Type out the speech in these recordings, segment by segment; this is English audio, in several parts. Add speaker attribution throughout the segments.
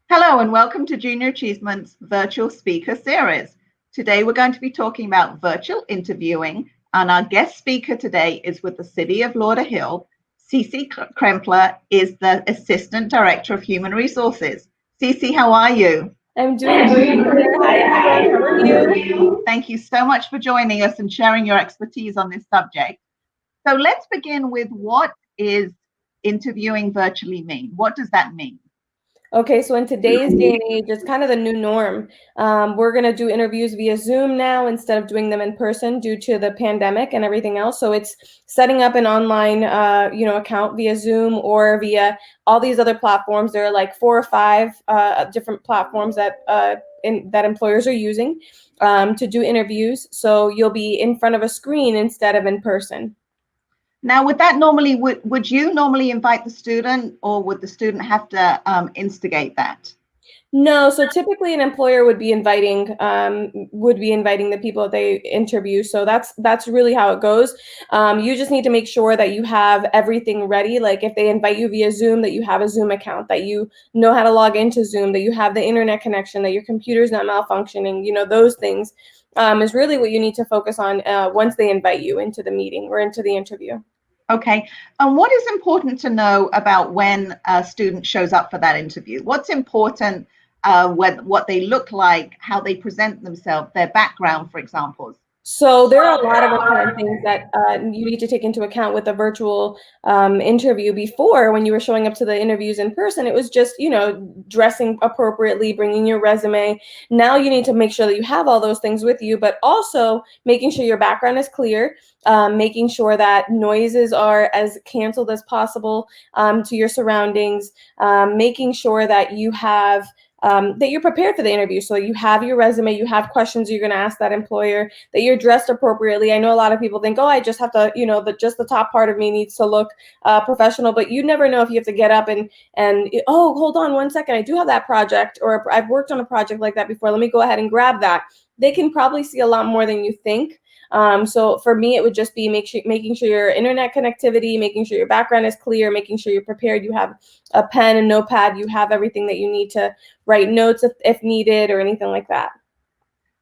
Speaker 1: Hello and welcome to Junior Achievement's virtual speaker series. Today we're going to be talking about virtual interviewing, and our guest speaker today is with the City of Lauderhill. Cici Krempler is the Assistant Director of Human Resources. Cici, how are you?
Speaker 2: I'm doing great, Claire. Hi, everyone. How are you?
Speaker 1: Thank you so much for joining us and sharing your expertise on this subject. So let's begin with, what is interviewing virtually mean? What does that mean?
Speaker 2: Okay, so in today's day and age, it's kind of the new norm. We're going to do interviews via Zoom now instead of doing them in person due to the pandemic and everything else. So it's setting up an online, account via Zoom or via all these other platforms. There are like 4 or 5 different platforms that that employers are using to do interviews. So you'll be in front of a screen instead of in person.
Speaker 1: Now, would that normally, would you normally invite the student, or would the student have to instigate that?
Speaker 2: No, so typically an employer would be inviting the people that they interview. So that's really how it goes. You just need to make sure that you have everything ready. Like if they invite you via Zoom, that you have a Zoom account, that you know how to log into Zoom, that you have the internet connection, that your computer's not malfunctioning. Those things is really what you need to focus on once they invite you into the meeting or into the interview.
Speaker 1: Okay. And what is important to know about when a student shows up for that interview? What's important, what they look like, how they present themselves, their background, for example?
Speaker 2: So there are a lot of important things that you need to take into account with a virtual interview. Before, when you were showing up to the interviews in person, it was just, dressing appropriately, bringing your resume. Now you need to make sure that you have all those things with you, but also making sure your background is clear, making sure that noises are as canceled as possible to your surroundings, making sure that you have that you're prepared for the interview. So you have your resume, you have questions you're going to ask that employer, that you're dressed appropriately. I know a lot of people think, oh, I just have to, just the top part of me needs to look professional, but you never know if you have to get up and oh, hold on 1 second, I do have that project, or I've worked on a project like that before. Let me go ahead and grab that. They can probably see a lot more than you think. So for me, it would just be making sure your internet connectivity, making sure your background is clear, making sure you're prepared, you have a pen and notepad, you have everything that you need to write notes if needed or anything like that.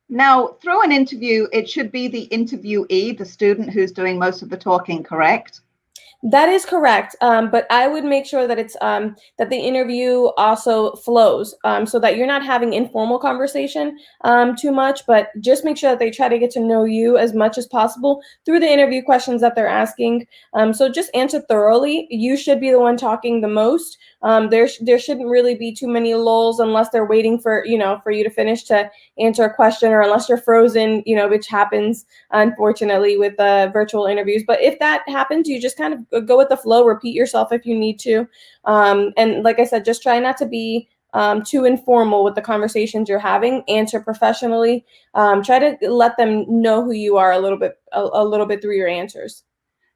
Speaker 1: Now, through an interview, it should be the interviewee, the student, who's doing most of the talking, correct?
Speaker 2: That is correct, but I would make sure that it's that the interview also flows, so that you're not having informal conversation too much, but just make sure that they try to get to know you as much as possible through the interview questions that they're asking. So just answer thoroughly. You should be the one talking the most. There shouldn't really be too many lulls unless they're waiting for for you to finish to answer a question, or unless you're frozen, which happens unfortunately with virtual interviews. But if that happens, you just kind of go with the flow, repeat yourself if you need to. And like I said, just try not to be too informal with the conversations you're having. Answer professionally. Try to let them know who you are a little bit through your answers.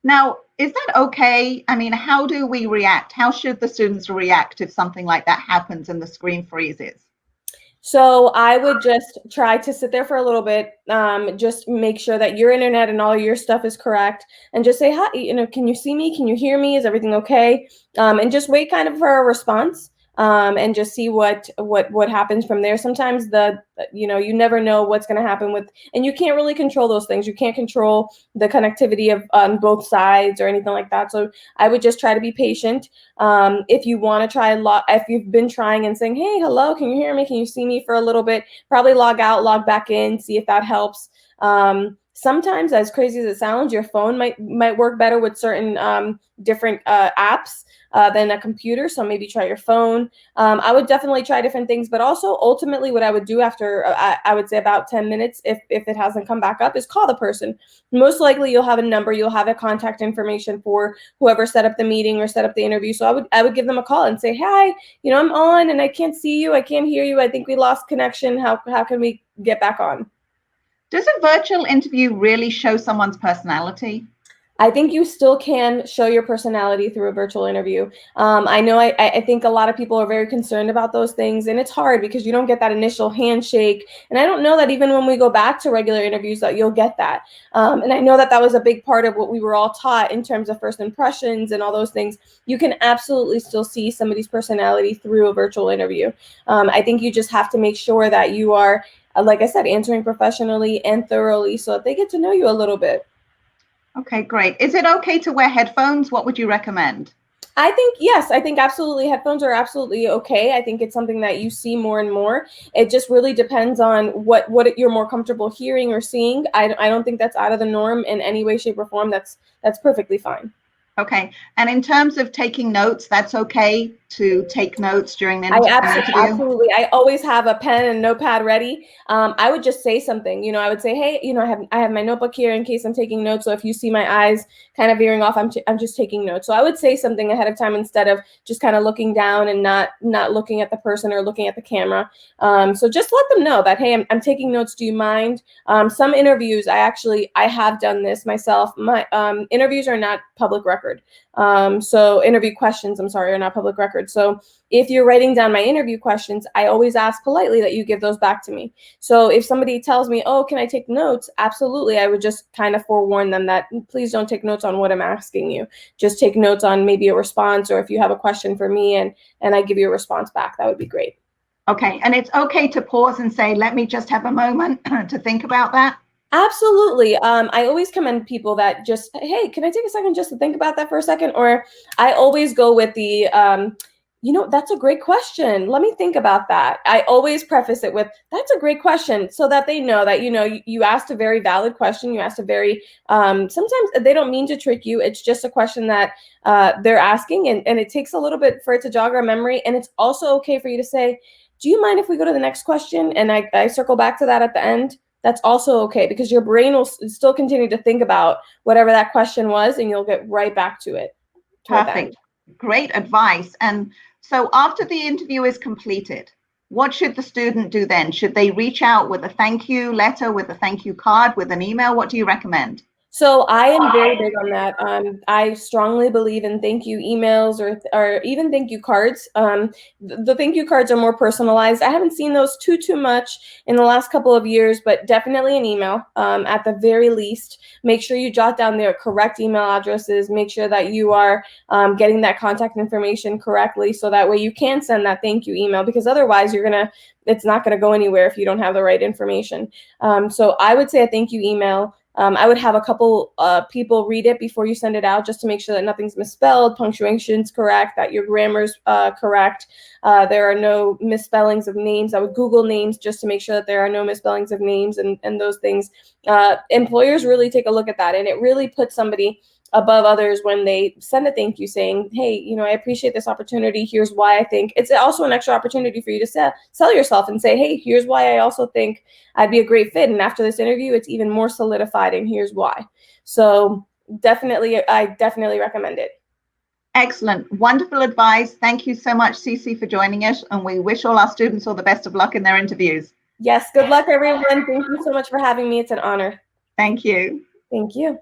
Speaker 1: Now, is that okay? I mean, how do we react? How should the students react if something like that happens and the screen freezes?
Speaker 2: So I would just try to sit there for a little bit, just make sure that your internet and all your stuff is correct, and just say, hi, can you see me? Can you hear me? Is everything okay? And just wait kind of for a response, and just see what happens from there. Sometimes you never know what's going to happen and you can't really control those things. You can't control the connectivity of on both sides or anything like that. So I would just try to be patient. If you want to if you've been trying and saying, hey, hello, can you hear me? Can you see me for a little bit? Probably log out, log back in, see if that helps. Sometimes, as crazy as it sounds, your phone might work better with certain different apps than a computer. So maybe try your phone. I would definitely try different things, but also ultimately what I would do after, I would say about 10 minutes, if it hasn't come back up, is call the person. Most likely you'll have a number, you'll have a contact information for whoever set up the meeting or set up the interview. So I would give them a call and say, hi, I'm on and I can't see you, I can't hear you, I think we lost connection. How can we get back on?
Speaker 1: Does a virtual interview really show someone's personality?
Speaker 2: I think you still can show your personality through a virtual interview. I know I think a lot of people are very concerned about those things, and it's hard because you don't get that initial handshake. And I don't know that even when we go back to regular interviews that you'll get that. And I know that that was a big part of what we were all taught in terms of first impressions and all those things. You can absolutely still see somebody's personality through a virtual interview. I think you just have to make sure that you are, like I said, answering professionally and thoroughly so that they get to know you a little bit.
Speaker 1: Okay, great. Is it okay to wear headphones? What would you recommend?
Speaker 2: I think, yes, I think absolutely headphones are absolutely okay. I think it's something that you see more and more. It just really depends on what you're more comfortable hearing or seeing. I don't think that's out of the norm in any way, shape, or form. That's perfectly fine.
Speaker 1: Okay. And in terms of taking notes, that's okay to take notes during the interview?
Speaker 2: Absolutely. I always have a pen and notepad ready. I would just say something, you know, I would say, hey, you know, I have my notebook here in case I'm taking notes. So if you see my eyes kind of veering off, I'm just taking notes. So I would say something ahead of time instead of just kind of looking down and not looking at the person or looking at the camera. So just let them know that, hey, I'm taking notes. Do you mind? Some interviews, I have done this myself. My interviews are not public record. So interview questions, I'm sorry, are not public record. So if you're writing down my interview questions, I always ask politely that you give those back to me. So if somebody tells me, oh, can I take notes? Absolutely. I would just kind of forewarn them that please don't take notes on what I'm asking you. Just take notes on maybe a response, or if you have a question for me and I give you a response back, that would be great.
Speaker 1: Okay. And it's okay to pause and say, let me just have a moment to think about that?
Speaker 2: Absolutely. I always commend people that just, hey, can I take a second just to think about that for a second? Or I always go with the, you know, that's a great question. Let me think about that. I always preface it with, that's a great question, so that they know that, you know, you asked a very valid question. You asked a very, sometimes they don't mean to trick you. It's just a question that they're asking, and it takes a little bit for it to jog our memory. And it's also okay for you to say, do you mind if we go to the next question? And I circle back to that at the end. That's also okay, because your brain will still continue to think about whatever that question was, and you'll get right back to it.
Speaker 1: Perfect. Great advice. And so after the interview is completed, what should the student do then? Should they reach out with a thank you letter, with a thank you card, with an email? What do you recommend?
Speaker 2: So I am very big on that. I strongly believe in thank you emails or even thank you cards. The thank you cards are more personalized. I haven't seen those too much in the last couple of years, but definitely an email at the very least. Make sure you jot down their correct email addresses. Make sure that you are getting that contact information correctly, so that way you can send that thank you email, because otherwise it's not gonna go anywhere if you don't have the right information. So I would say a thank you email. I would have a couple people read it before you send it out, just to make sure that nothing's misspelled, punctuation's correct, that your grammar's correct. There are no misspellings of names. I would Google names just to make sure that there are no misspellings of names and those things. Employers really take a look at that, and it really puts somebody above others when they send a thank you saying, hey, you know, I appreciate this opportunity. Here's why I think. It's also an extra opportunity for you to sell yourself and say, hey, here's why I also think I'd be a great fit. And after this interview, it's even more solidified, and here's why. So I definitely recommend it.
Speaker 1: Excellent. Wonderful advice. Thank you so much, Cici, for joining us. And we wish all our students all the best of luck in their interviews.
Speaker 2: Yes. Good luck, everyone. Thank you so much for having me. It's an honor.
Speaker 1: Thank you.
Speaker 2: Thank you.